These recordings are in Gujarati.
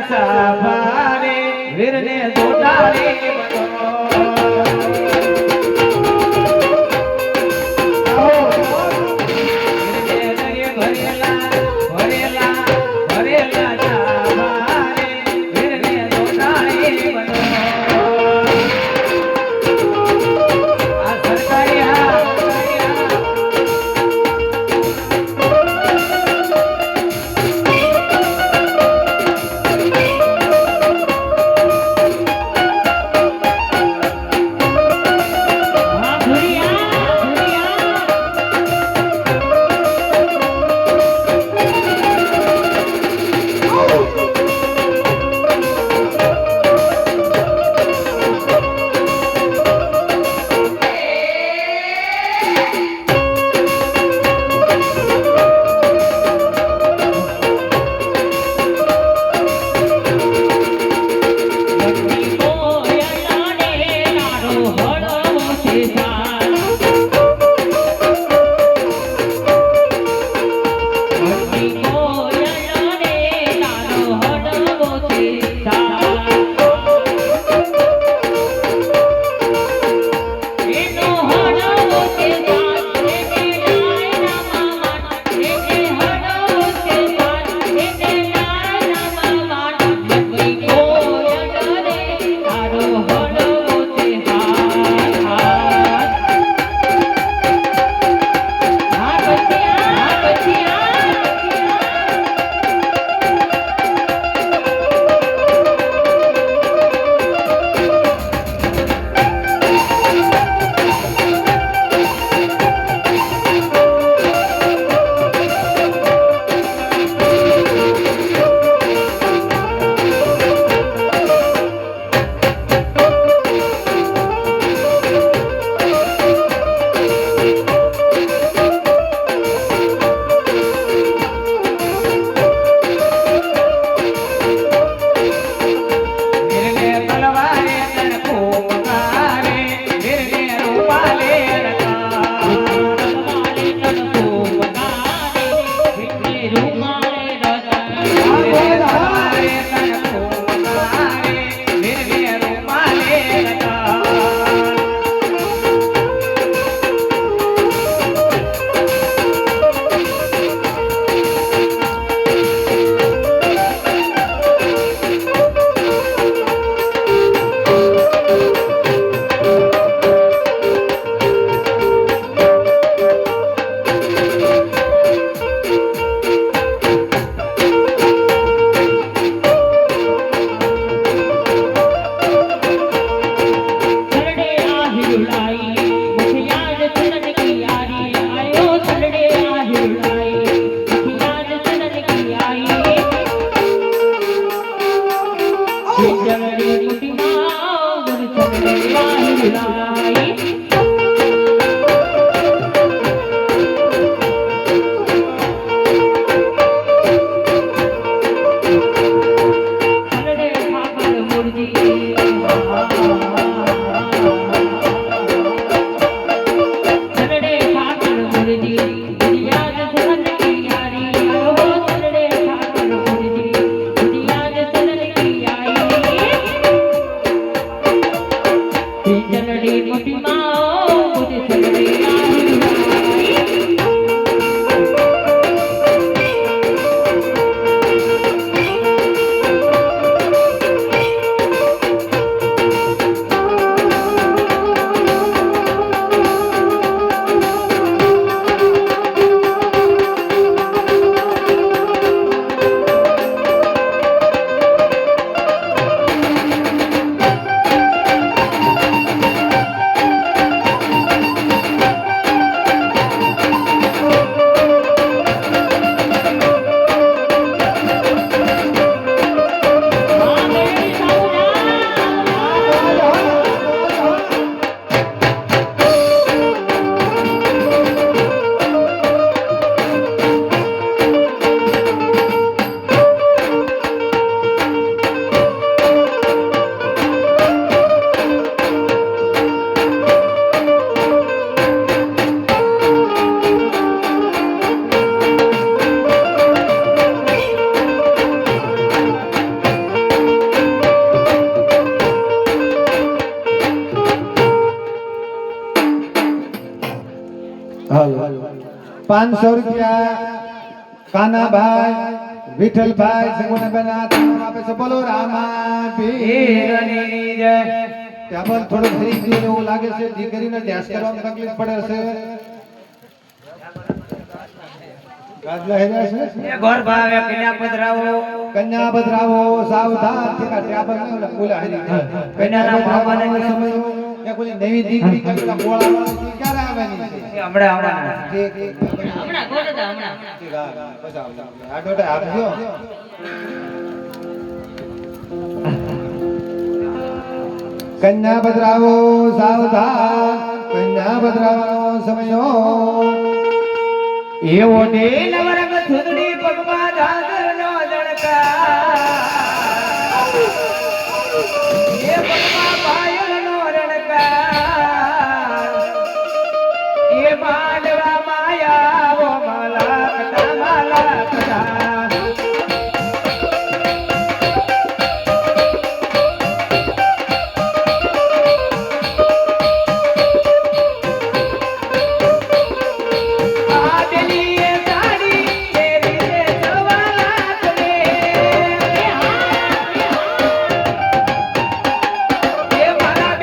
સાભારે વીરને જોડાણે હાલો 500 રૂપિયા કાનાભાઈ વિઠ્ઠલભાઈ સંગોનાબેન આપે છે બોલો રામા પીરની જય ત્યાં થોડું ફરી ગયું એવું લાગે છે દીકરીને ધ્યાસ કરવામાં તકલીફ પડે છે ગાજલા હેરા છે એ ઘર ભાવે કન્યા પધરાવો કન્યા બદરાવો સાવધાન થયા ત્યાં પર ને બોલા હરી કન્યાના મામાને સમય કે કોઈ નવી દીકરી કરતા બોળા વાળી ક્યારે આવવાની છે હમણાં હમણાં ગોળતા હમણાં આ ડોટા આપજો કન્યા બદરાવો સાવધાન કન્યા બદરાવાનો સમયો એવો દિલ વર્ગ સુધડી પગમાં ધાગરનો જણકા એ પગમાં પાયલનો રણકા એ માંડવા માયાવો મલાકટા મલાકટા મારા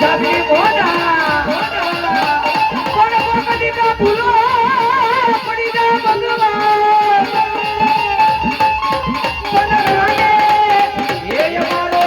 સાથી મોઢા પણ કદી કા ભૂલો પડી જા ભગવાન બનાવે એ અમારો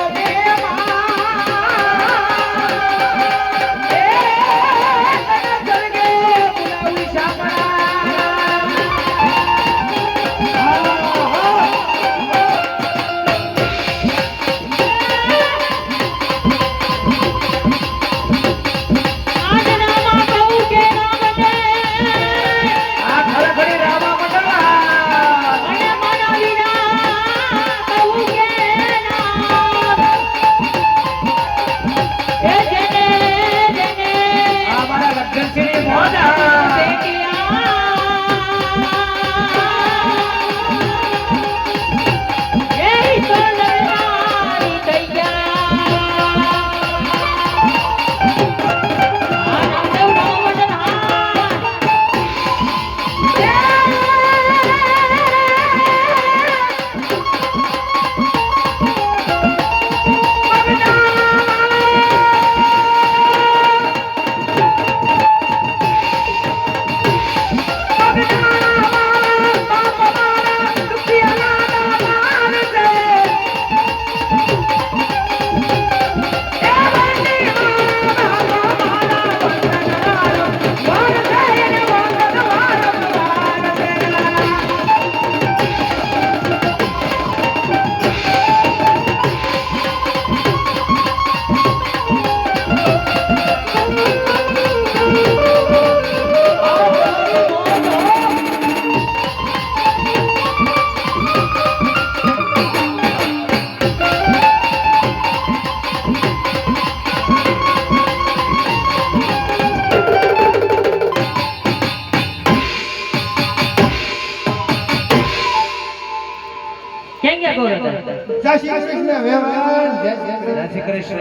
જય શ્રી કૃષ્ણ વેવાણ જય શ્રી કૃષ્ણ.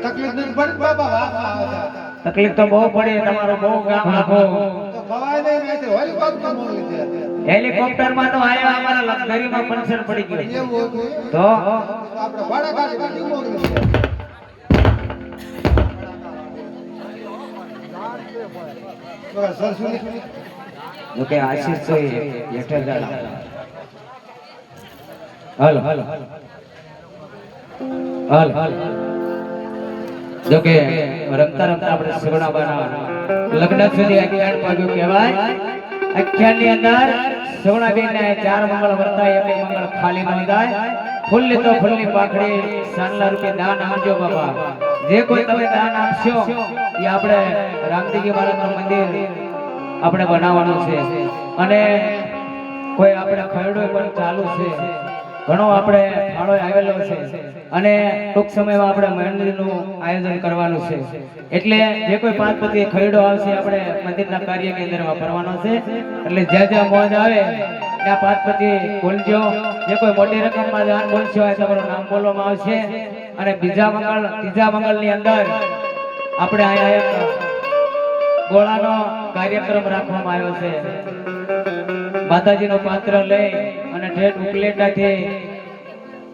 તકલીફ નથી પડતી બાબા વાહ તકલીફ તો બહુ પડી, તમારું બહુ ગામ આખું તો ખવાય નહીં મેં તો હોલી પાક તો મોકલી દે હેલિકોપ્ટર માં તો આવ્યા, અમારા લક્ઝરીમાં પંચર પડી ગયું એવું હતું તો આપણે ભાડા કાઢી ગાડી મોકલી દે બરાબર સરસુની જોકે આશીષ જોઈએ હેઠળ જાડા. હાલ હાલ હાલ હાલ જોકે રમતા રમતા આપણે સગુણાબાના લગ્ન સુધી અગિયાર પાગ્યું કહેવાય. અખ્યાન ની અંદર સગુણાબેન ને 4 મંગળ વર્તાય, એક મંગળ ખાલી ન જાય. ફૂલની તો ફૂલની પાખડી સાનલા રૂપે દાન આપજો બાપા. જે કોઈ તમે દાન આપશો એ આપણે રામદેવજી મહારાજનું મંદિર આપણે બનાવવાનું છે, અને કોઈ આપણે ખરડો પણ ચાલુ છે, ઘણો આપણે ફાળો આવેલો છે, અને ટૂંક સમયમાં આપણે મંદિરનું આયોજન કરવાનું છે. એટલે જે કોઈ પાંચપતિ ખરડો આવશે આપણે મંદિરના કાર્યની અંદર વાપરવાનો છે. એટલે જ્યાં મોજ આવે ત્યાં પાંચપતિ બોલજો. જે કોઈ મોટી રકમમાં દાન બોલશો હોય તમારું નામ બોલવામાં આવશે. અને ત્રીજા મંગળની અંદર આપણે અહીંયા ગોળાનો કાર્યક્રમ રાખવામાં આવ્યો છે. માતાજીનો પાત્ર લઈ અને ઠેઠ ઉપલેટાથી